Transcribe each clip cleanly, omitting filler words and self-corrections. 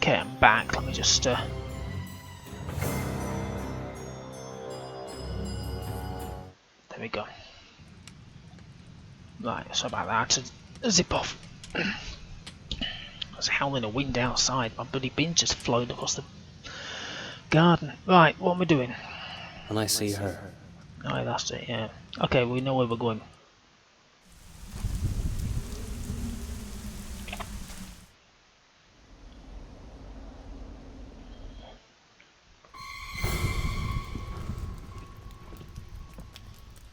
Okay, I'm back. Let me just there we go. Right, so about that to zip off. There's howling a wind outside. My bloody bin's just flown across the garden. Right, what am I doing? When I see her. Oh, that's it, yeah. Okay, we know where we're going.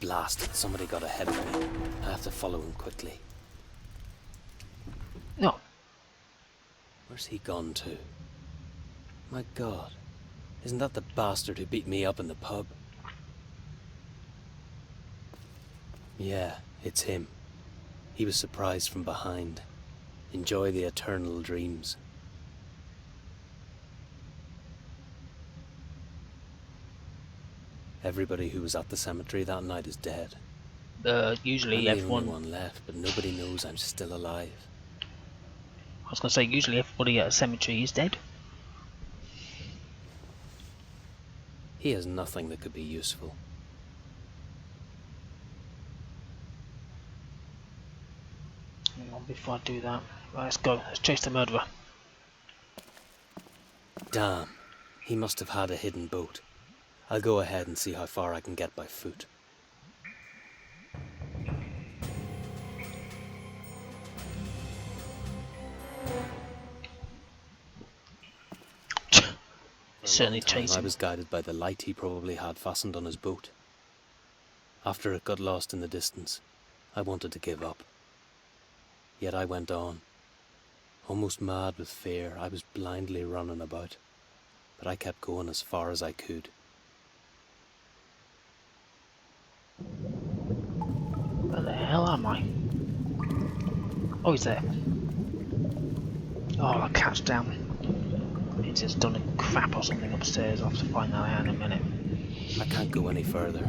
Blasted, somebody got ahead of me. I have to follow him quickly. No. Where's he gone to? My God. Isn't that the bastard who beat me up in the pub? Yeah, it's him. He was surprised from behind. Enjoy the eternal dreams. Everybody who was at the cemetery that night is dead. Usually I'm everyone... the only one left, but nobody knows I'm still alive. I was going to say, usually everybody at a cemetery is dead. He has nothing that could be useful. Hang on, before I do that. Right, let's go. Let's chase the murderer. Damn. He must have had a hidden boat. I'll go ahead and see how far I can get by foot. Certainly chasing. I was guided by the light he probably had fastened on his boat. After it got lost in the distance, I wanted to give up. Yet I went on. Almost mad with fear, I was blindly running about. But I kept going as far as I could. Where the hell am I? Oh, he's there. Oh, the cat's down. It's just done a crap or something upstairs. I'll have to find that out in a minute. I can't go any further.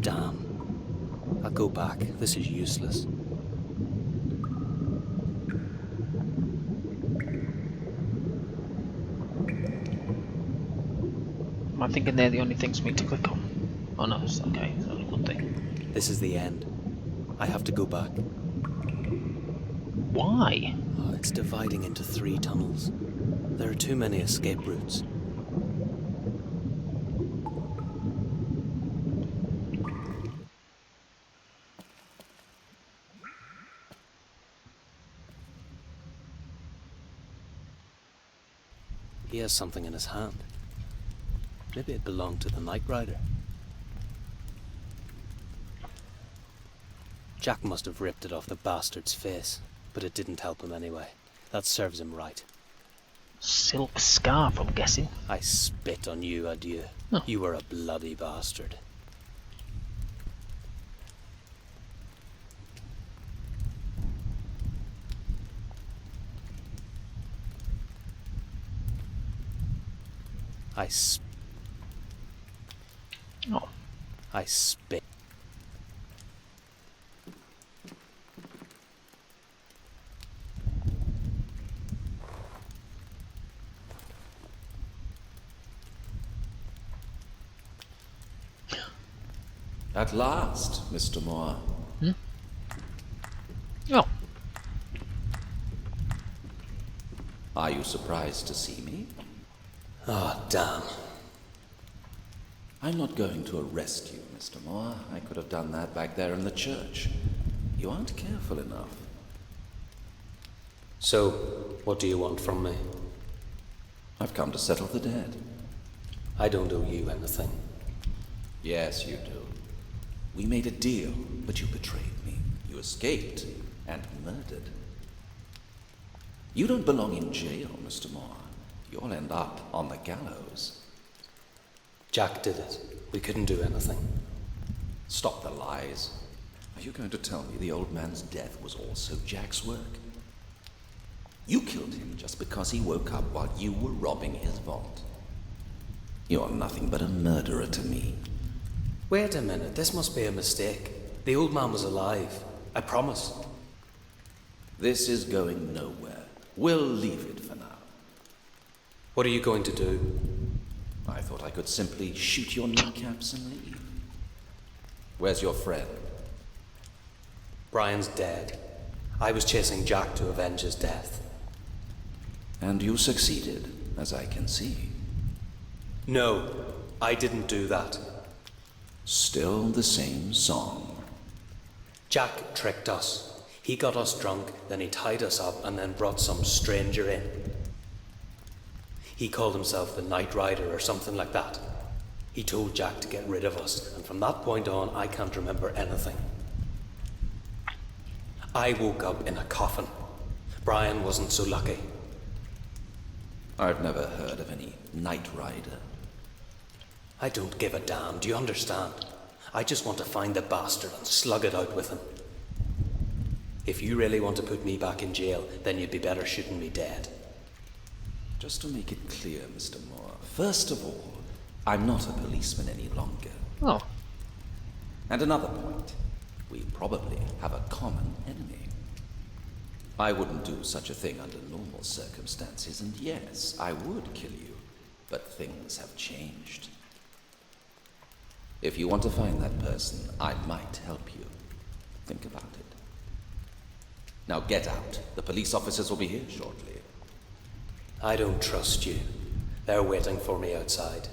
Damn. I'll go back. This is useless. Am I thinking they're the only things for me to click on? Oh no, it's okay. It's only one thing. This is the end. I have to go back. Why? Oh, it's dividing into 3 tunnels. There are too many escape routes. He has something in his hand. Maybe it belonged to the Night Rider. Jack must have ripped it off the bastard's face, but it didn't help him anyway. That serves him right. Silk scarf, I'm guessing. I spit on you, adieu. Oh. You were a bloody bastard. I spit. At last, Mr. Moore. Oh. Are you surprised to see me? Oh, damn. I'm not going to arrest you, Mr. Moore. I could have done that back there in the church. You aren't careful enough. So, what do you want from me? I've come to settle the debt. I don't owe you anything. Yes, you do. We made a deal, but you betrayed me. You escaped and murdered. You don't belong in jail, Mr. Moore. You'll end up on the gallows. Jack did it. We couldn't do anything. Stop the lies. Are you going to tell me the old man's death was also Jack's work? You killed him just because he woke up while you were robbing his vault. You're nothing but a murderer to me. Wait a minute, this must be a mistake. The old man was alive. I promise. This is going nowhere. We'll leave it for now. What are you going to do? I thought I could simply shoot your kneecaps and leave. Where's your friend? Brian's dead. I was chasing Jack to avenge his death. And you succeeded, as I can see. No, I didn't do that. Still the same song. Jack tricked us. He got us drunk, then he tied us up and then brought some stranger in. He called himself the Night Rider or something like that. He told Jack to get rid of us, and from that point on, I can't remember anything. I woke up in a coffin. Brian wasn't so lucky. I've never heard of any Night Rider. I don't give a damn, do you understand? I just want to find the bastard and slug it out with him. If you really want to put me back in jail, then you'd be better shooting me dead. Just to make it clear, Mr. Moore, first of all, I'm not a policeman any longer. Oh. And another point, we probably have a common enemy. I wouldn't do such a thing under normal circumstances, and yes, I would kill you, but things have changed. If you want to find that person, I might help you. Think about it. Now get out. The police officers will be here shortly. I don't trust you. They're waiting for me outside.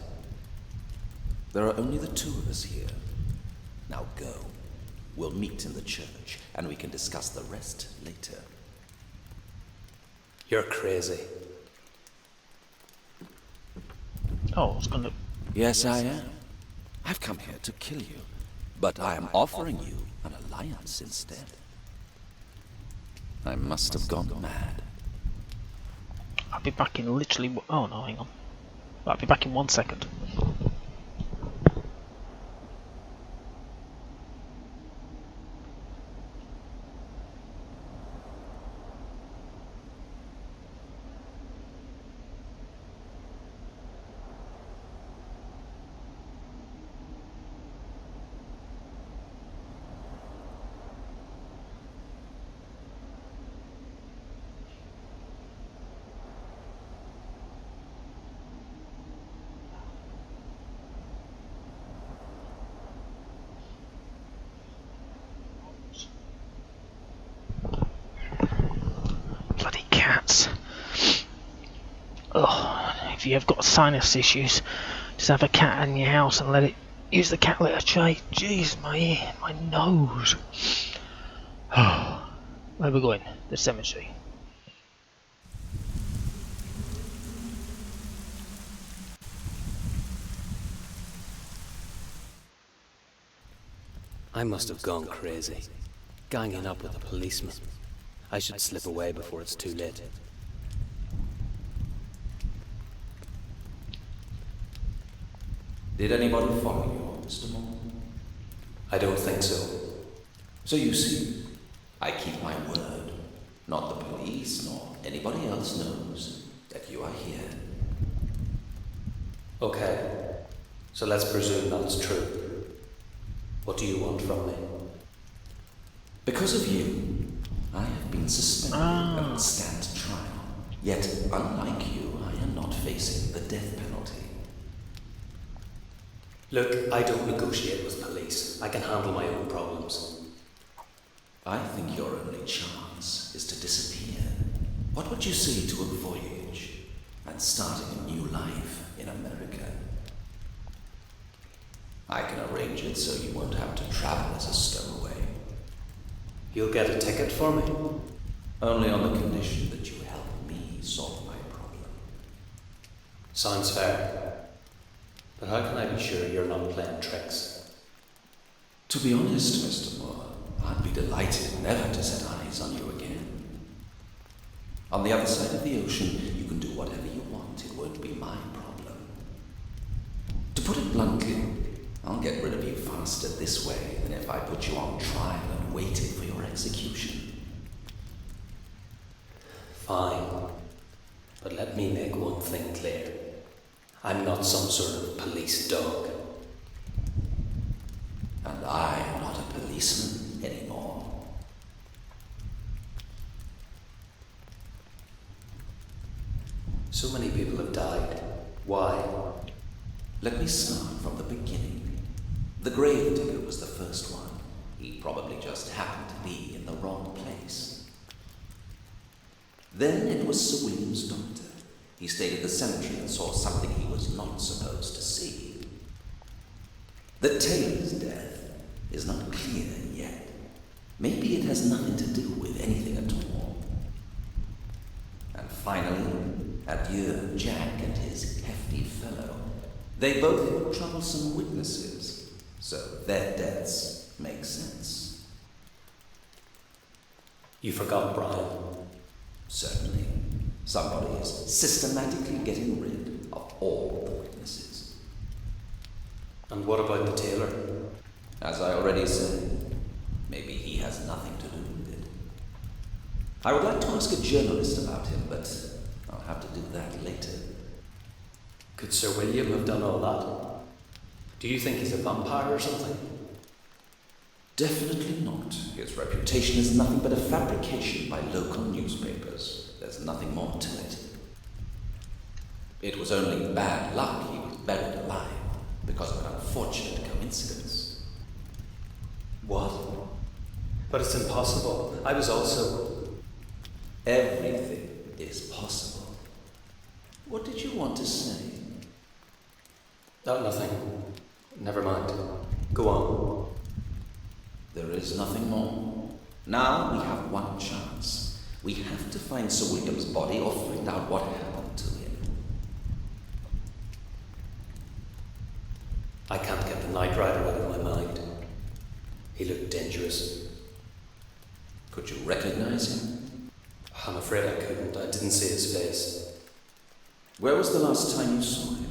There are only the two of us here. Now go. We'll meet in the church, and we can discuss the rest later. You're crazy. Oh, I was gonna... Yes, I am. I've come here to kill you, but I am offering you an alliance instead. I must have gone mad. I'll be back in literally... Oh no, hang on. I'll be back in 1 second. Bloody cats. Oh, if you have got sinus issues, just have a cat in your house and let it use the cat litter tray. Jeez, my ear, my nose. Where are we going? The cemetery. I must have gone crazy. Ganging up with a policeman. I should slip away before it's too late. Did anybody follow you, Mr. Moore? I don't think so. So you see, I keep my word. Not the police nor anybody else knows that you are here. Okay, so let's presume that's true. What do you want from me? Because of you, I have been suspended and will stand trial. Yet, unlike you, I am not facing the death penalty. Look, I don't negotiate with police. I can handle my own problems. I think your only chance is to disappear. What would you say to a voyage and starting a new life in America? I can arrange it so you won't have to travel as a stowaway. You'll get a ticket for me? Only on the condition that you help me solve my problem. Sounds fair. But how can I be sure you're not playing tricks? To be honest, Mr. Moore, I'd be delighted never to set eyes on you again. On the other side of the ocean, you can do whatever you want. It won't be my problem. To put it bluntly, I'll get rid of you faster this way than if I put you on trial and waited for your execution. Fine. But let me make one thing clear. I'm not some sort of police dog. And I am not a policeman anymore. So So many people have died. Why? Let me start from the beginning. The gravedigger was the first one. He probably just happened to be in the wrong place. Then it was Sir William's doctor. He stayed at the cemetery and saw something he was not supposed to see. The tailor's death is not clear yet. Maybe it has nothing to do with anything at all. And finally, adieu Jack and his hefty fellow. They both were troublesome witnesses, so their deaths make sense. You forgot Brian. Certainly. Somebody is systematically getting rid of all the witnesses. And what about the tailor? As I already said, maybe he has nothing to do with it. I would like to ask a journalist about him, but I'll have to do that later. Could Sir William have done all that? Do you think he's a vampire or something? Definitely not. His reputation is nothing but a fabrication by local newspapers. There's nothing more to it. It was only bad luck he was buried alive because of an unfortunate coincidence. What? But it's impossible. I was also... Everything is possible. What did you want to say? Oh, nothing. Never mind. Go on. There is nothing more. Now we have one chance. We have to find Sir William's body or find out what happened to him. I can't get the Knight Rider out of my mind. He looked dangerous. Could you recognize him? I'm afraid I couldn't. I didn't see his face. Where was the last time you saw him?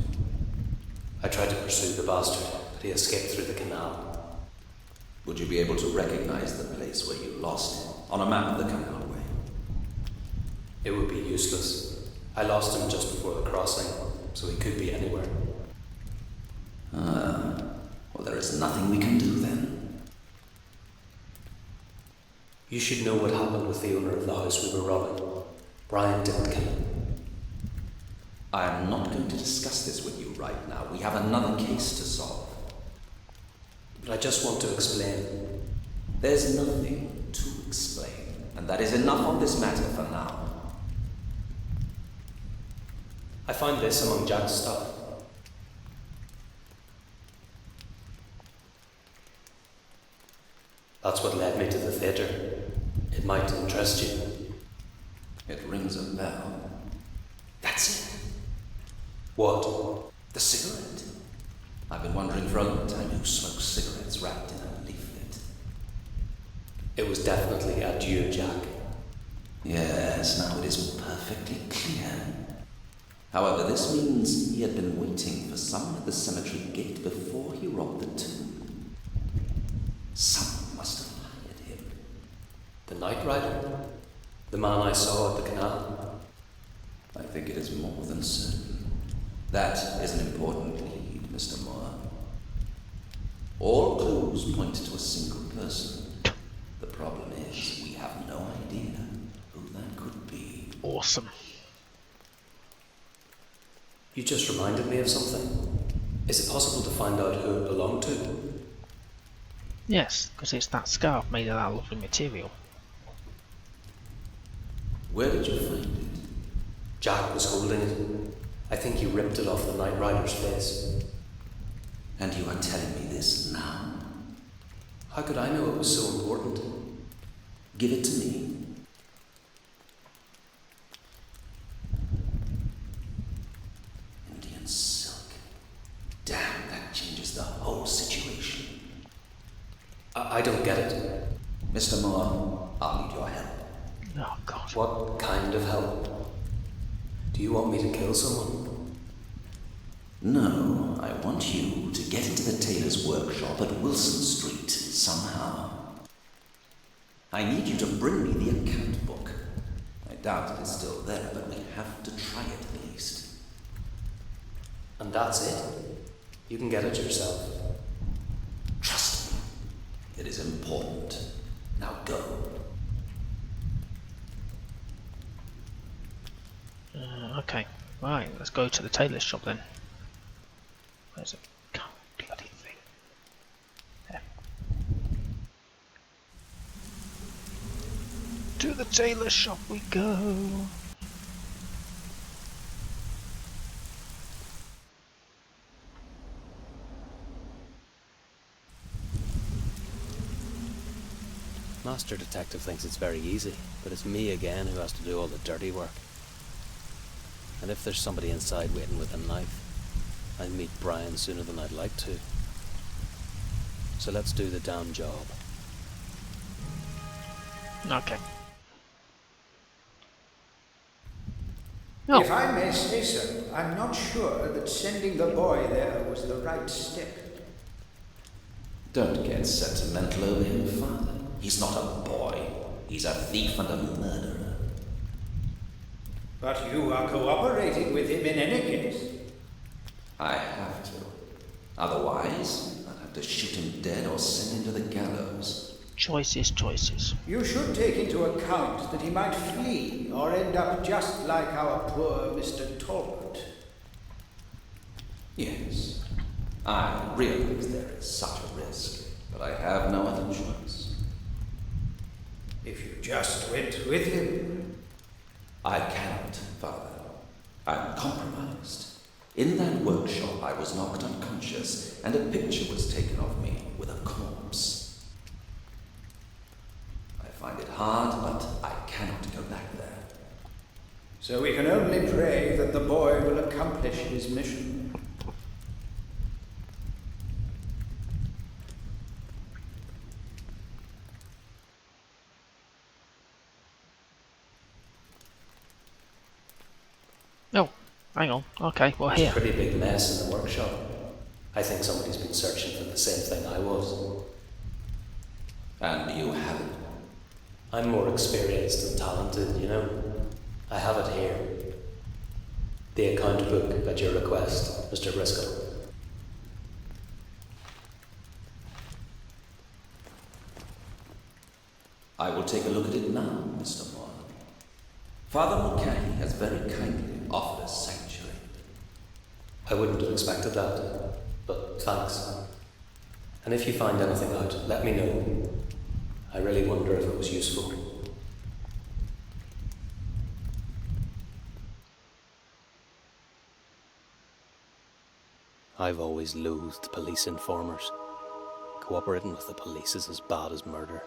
I tried to pursue the bastard, but he escaped through the canal. Would you be able to recognize the place where you lost him on a map of the canalway? It would be useless. I lost him just before the crossing, so he could be anywhere. Well, there is nothing we can do then. You should know what happened with the owner of the house we were robbing. Brian didn't kill him. I am not going to discuss this with you right now. We have another case to solve. But I just want to explain. There's nothing to explain, and that is enough on this matter for now. I found this among Jack's stuff. That's what led me to the theatre. It might interest you. It rings a bell. That's it. What? The cigarette. I've been wondering for a long time who smokes cigarettes wrapped in a leaflet. It was definitely adieu, Jack. Yes, now it is perfectly clear. However, this means he had been waiting for someone at the cemetery gate before he robbed the tomb. Someone must have hired him. The Knight Rider? The man I saw at the canal? I think it is more than certain. That is an important lead, Mr. Moore. All clues point to a single person. The problem is we have no idea who that could be. Awesome. You just reminded me of something. Is it possible to find out who it belonged to? Yes, because it's that scarf made of that lovely material. Where did you find it? Jack was holding it. I think he ripped it off the Knight Rider's face. And you are telling me this now? How could I know it was so important? Give it to me. Indian silk. Damn, that changes the whole situation. I don't get it. Mr. Moore, I'll need your help. Oh God. What kind of help? Do you want me to kill someone? No, I want you to get into the tailor's workshop at Wilson Street somehow. I need you to bring me the account book. I doubt it is still there, but we have to try it at least. And that's it? You can get it yourself. Trust me, it is important. Now go. Okay, Right, let's go to the tailor's shop then. Where's it? God, bloody thing. There. To the tailor's shop we go. Master Detective thinks it's very easy, but it's me again who has to do all the dirty work. And if there's somebody inside waiting with a knife, I'd meet Brian sooner than I'd like to. So let's do the damn job. Okay. Oh. If I may say so, I'm not sure that sending the boy there was the right step. Don't get sentimental over him, Father. He's not a boy. He's a thief and a murderer. But you are cooperating with him in any case. I have to. Otherwise, I'd have to shoot him dead or send him to the gallows. Choices, choices. You should take into account that he might flee or end up just like our poor Mr. Talbot. Yes, I realize there is such a risk, but I have no other choice. If you just went with him. I cannot, Father. I'm compromised. In that workshop, I was knocked unconscious, and a picture was taken of me with a corpse. I find it hard, but I cannot go back there. So we can only pray that the boy will accomplish his mission. Oh, hang on. Okay, well It's a here. pretty big mess in the workshop. I think somebody's been searching for the same thing I was. And you haven't. I'm more experienced and talented, you know. I have it here. The account book at your request, Mr. Briscoe. I will take a look at it now, Mr. Moore. Father Mulcahy has very kindly offered us sanctuary. I wouldn't have expected that, but thanks. And if you find anything out, let me know. I really wonder if it was useful. I've always loathed police informers. Cooperating with the police is as bad as murder.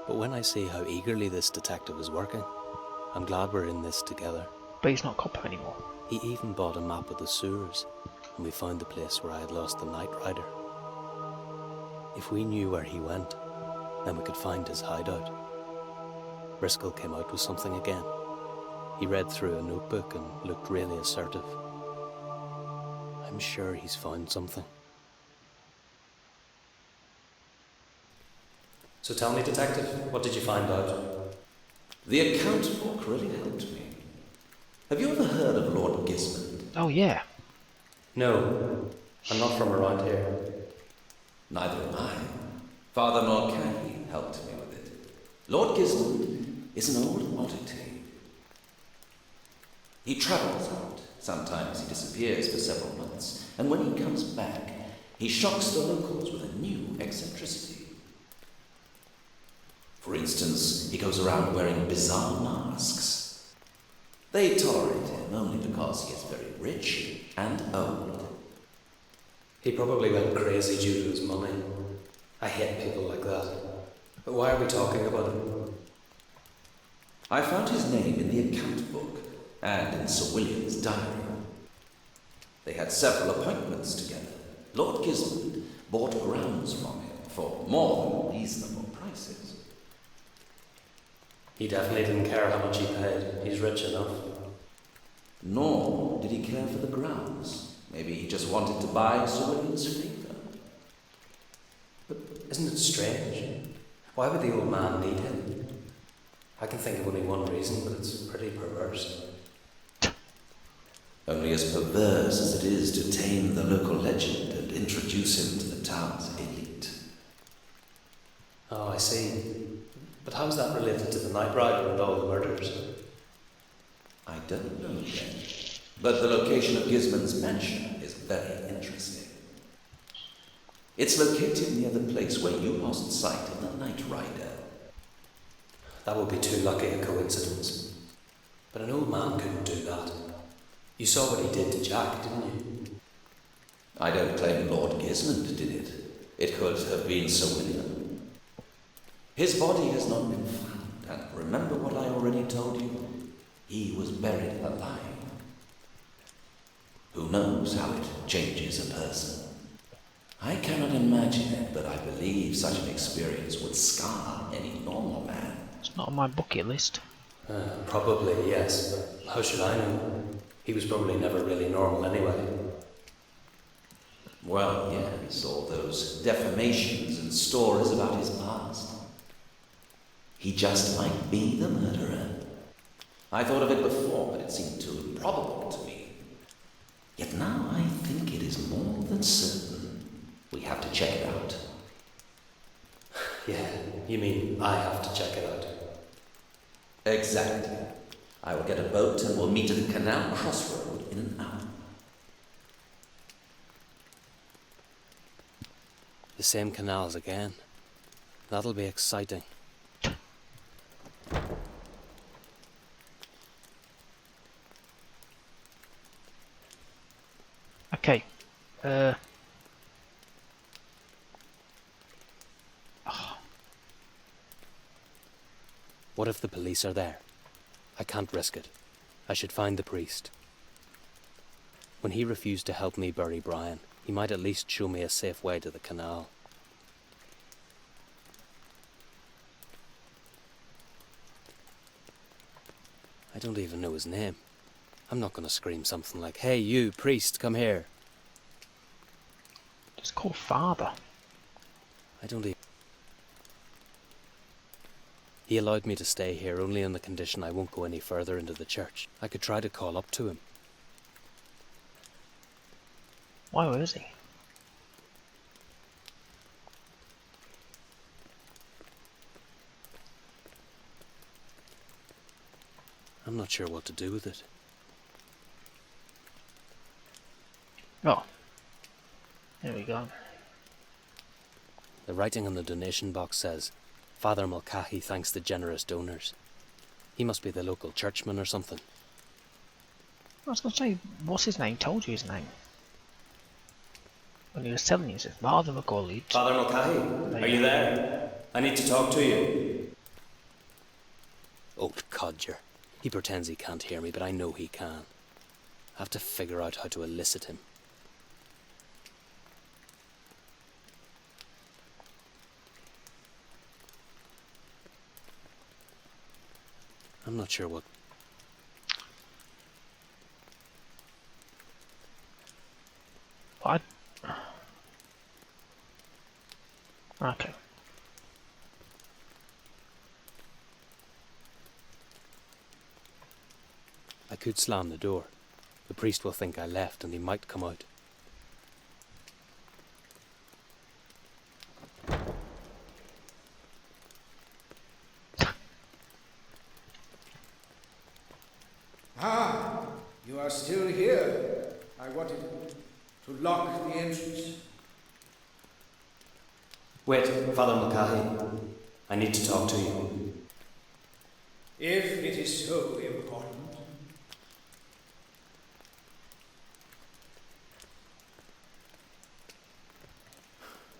But when I see how eagerly this detective is working, I'm glad we're in this together. But he's not copper anymore. He even bought a map of the sewers, and we found the place where I had lost the Night Rider. If we knew where he went, then we could find his hideout. Briscoe came out with something again. He read through a notebook and looked really assertive. I'm sure he's found something. So tell me, Detective, what did you find out? The account book really helped me. Have you ever heard of Lord Gismond? Oh yeah. No, I'm not from around here. Neither am I. Father Mulcahy helped me with it. Lord Gismond is an old oddity. He travels out. Sometimes he disappears for several months, and when he comes back, he shocks the locals with a new eccentricity. For instance, he goes around wearing bizarre masks. They tolerate him only because he is very rich and old. He probably went crazy due to his money. I hate people like that. But why are we talking about him? I found his name in the account book and in Sir William's diary. They had several appointments together. Lord Gismond bought grounds from him for more than reasonable prices. He definitely didn't care how much he paid. He's rich enough. Nor did he care for the grounds. Maybe he just wanted to buy Sir William's favour. But isn't it strange? Why would the old man need him? I can think of only one reason, but it's pretty perverse. Only as perverse as it is to tame the local legend and introduce him to the town's elite. Oh, I see. But how's that related to the Night Rider and all the murders? I don't know yet, but the location of Gizmon's mansion is very interesting. It's located near the place where you lost sight of the Night Rider. That would be too lucky a coincidence. But an old man couldn't do that. You saw what he did to Jack, didn't you? I don't claim Lord Gizmond did it. It could have been Sir William. His body has not been found, and remember what I already told you? He was buried alive. Who knows how it changes a person? I cannot imagine it, but I believe such an experience would scar any normal man. It's not on my bucket list. Probably, yes, but how should I know? He was probably never really normal anyway. Well, yes, all those defamations and stories about his past. He just might be the murderer. I thought of it before, but it seemed too improbable to me. Yet now I think it is more than certain. We have to check it out. Yeah, you mean I have to check it out? Exactly. I will get a boat and we'll meet at the canal crossroad in an hour. The same canals again. That'll be exciting. Okay. What if the police are there? I can't risk it. I should find the priest. When he refused to help me bury Brian, he might at least show me a safe way to the canal. I don't even know his name. I'm not going to scream something like, "Hey, you, priest, come here." Just call Father. I don't even... He allowed me to stay here only on the condition I won't go any further into the church. I could try to call up to him. Why was he? I'm not sure what to do with it. Oh. There we go. The writing on the donation box says, "Father Mulcahy thanks the generous donors." He must be the local churchman or something. I was going to say, what's his name? Told you his name. When he was telling you, he said, Father McCauley. Father Mulcahy, are you there? I need to talk to you. Old codger. He pretends he can't hear me, but I know he can. I have to figure out how to elicit him. I'm not sure what... What? Okay. I could slam the door. The priest will think I left and he might come out. Ah, you are still here. I wanted to lock the entrance. Wait, Father Mulcahy. I need to talk to you. If it is so important.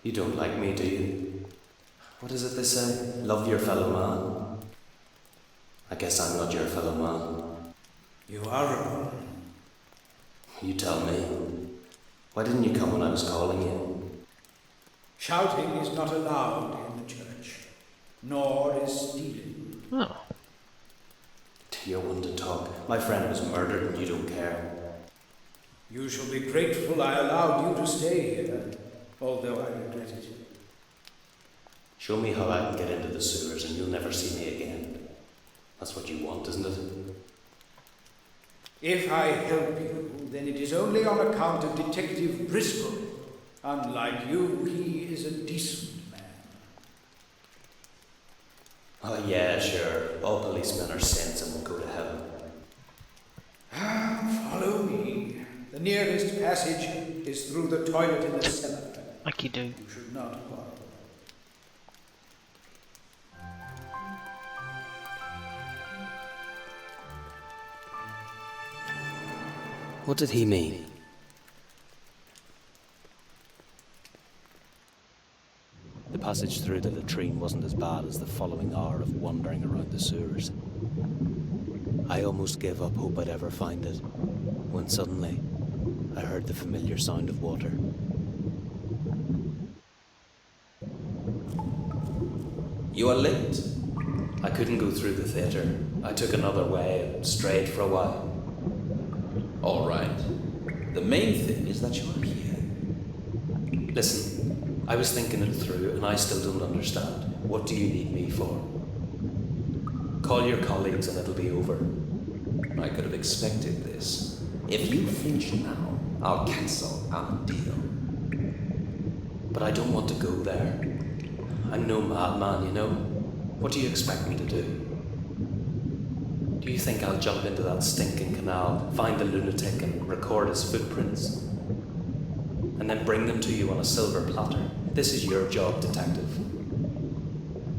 You don't like me, do you? What is it they say? Love your fellow man. I guess I'm not your fellow man. You are wrong. You tell me. Why didn't you come when I was calling you? Shouting is not allowed in the church, nor is stealing. Oh. You're one to talk. My friend was murdered and you don't care. You shall be grateful I allowed you to stay here, although I regret it. Show me how I can get into the sewers and you'll never see me again. That's what you want, isn't it? If I help you, then it is only on account of Detective Briscoe. Unlike you, he is a decent man. Oh yeah, sure. All policemen are saints and will go to heaven. nearest passage is through the toilet in the cellar. Like you do. You should not quarrel. What did he mean? The passage through the latrine wasn't as bad as the following hour of wandering around the sewers. I almost gave up hope I'd ever find it, when suddenly I heard the familiar sound of water. You are late. I couldn't go through the theatre. I took another way and strayed for a while. All right. The main thing is that you are here. Listen, I was thinking it through and I still don't understand. What do you need me for? Call your colleagues and it'll be over. I could have expected this. If you flinch now, I'll cancel our deal. But I don't want to go there. I'm no madman, you know. What do you expect me to do? Do you think I'll jump into that stinking canal, find the lunatic and record his footprints? And then bring them to you on a silver platter? This is your job, detective.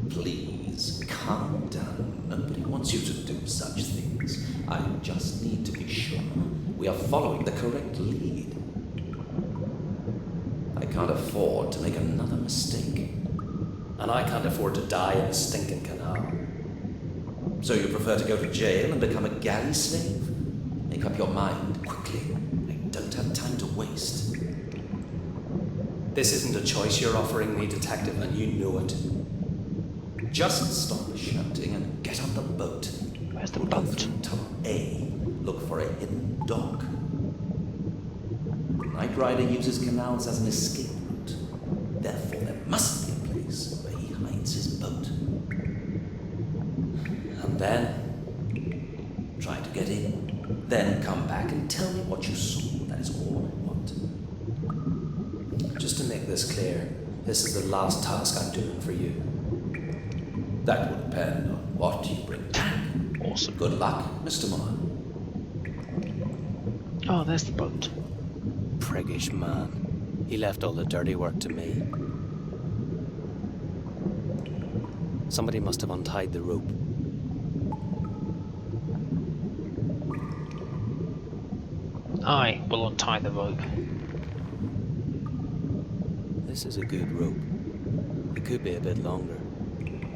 Please, calm down. Nobody wants you to do such things. I just need to be sure we are following the correct lead. I can't afford to make another mistake. And I can't afford to die in a stinking canal. So you prefer to go to jail and become a galley slave? Make up your mind quickly. I don't have time to waste. This isn't a choice you're offering me, detective, and you know it. Just stop shouting and get on the boat. Where's the We'll go boat? through Tunnel A. Look for a hidden dock. The Night Rider uses canals as an escape route. Therefore, there must be a place where he hides his boat. And then? Try to get in. Then come back and tell me what you saw. That is all I want. Just to make this clear, this is the last task I'm doing for you. That will depend on what you bring back. Awesome. Good luck, Mr. Muller. Oh, there's the boat. Priggish man. He left all the dirty work to me. Somebody must have untied the rope. I will untie the rope. This is a good rope. It could be a bit longer,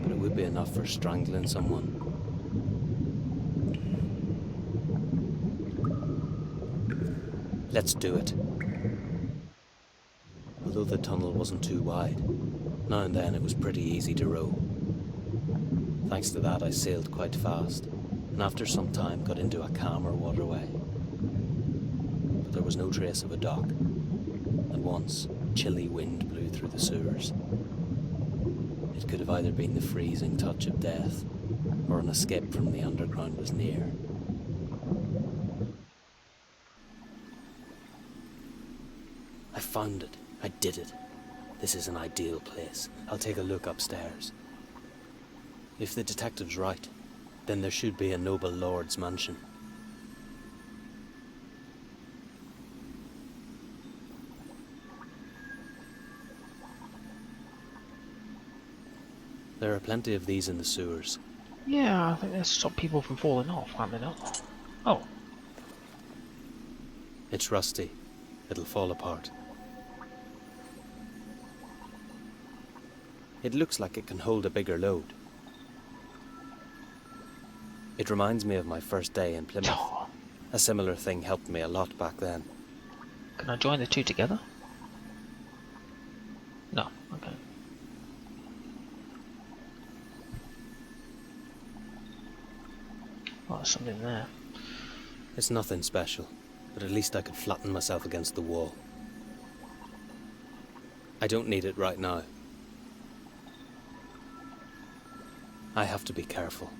but it would be enough for strangling someone. Let's do it. Although the tunnel wasn't too wide, now and then it was pretty easy to row. Thanks to that I sailed quite fast, and after some time got into a calmer waterway. But there was no trace of a dock, and once chilly wind blew through the sewers. It could have either been the freezing touch of death, or an escape from the underground was near. I found it. I did it. This is an ideal place. I'll take a look upstairs. If the detective's right, then there should be a noble lord's mansion. There are plenty of these in the sewers. Yeah, I think that's stop people from falling off, can't they not? Oh, It's rusty. It'll fall apart. It looks like it can hold a bigger load. It reminds me of my first day in Plymouth. oh. A similar thing helped me a lot back then. Can I join the two together? No, okay. Oh, there's something there. It's nothing special, but at least I could flatten myself against the wall. I don't need it right now. I have to be careful.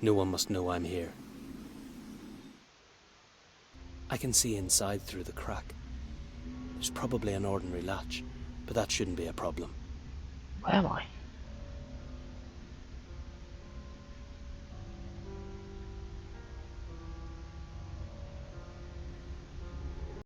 No one must know I'm here. I can see inside through the crack. There's probably an ordinary latch, but that shouldn't be a problem. Where am I?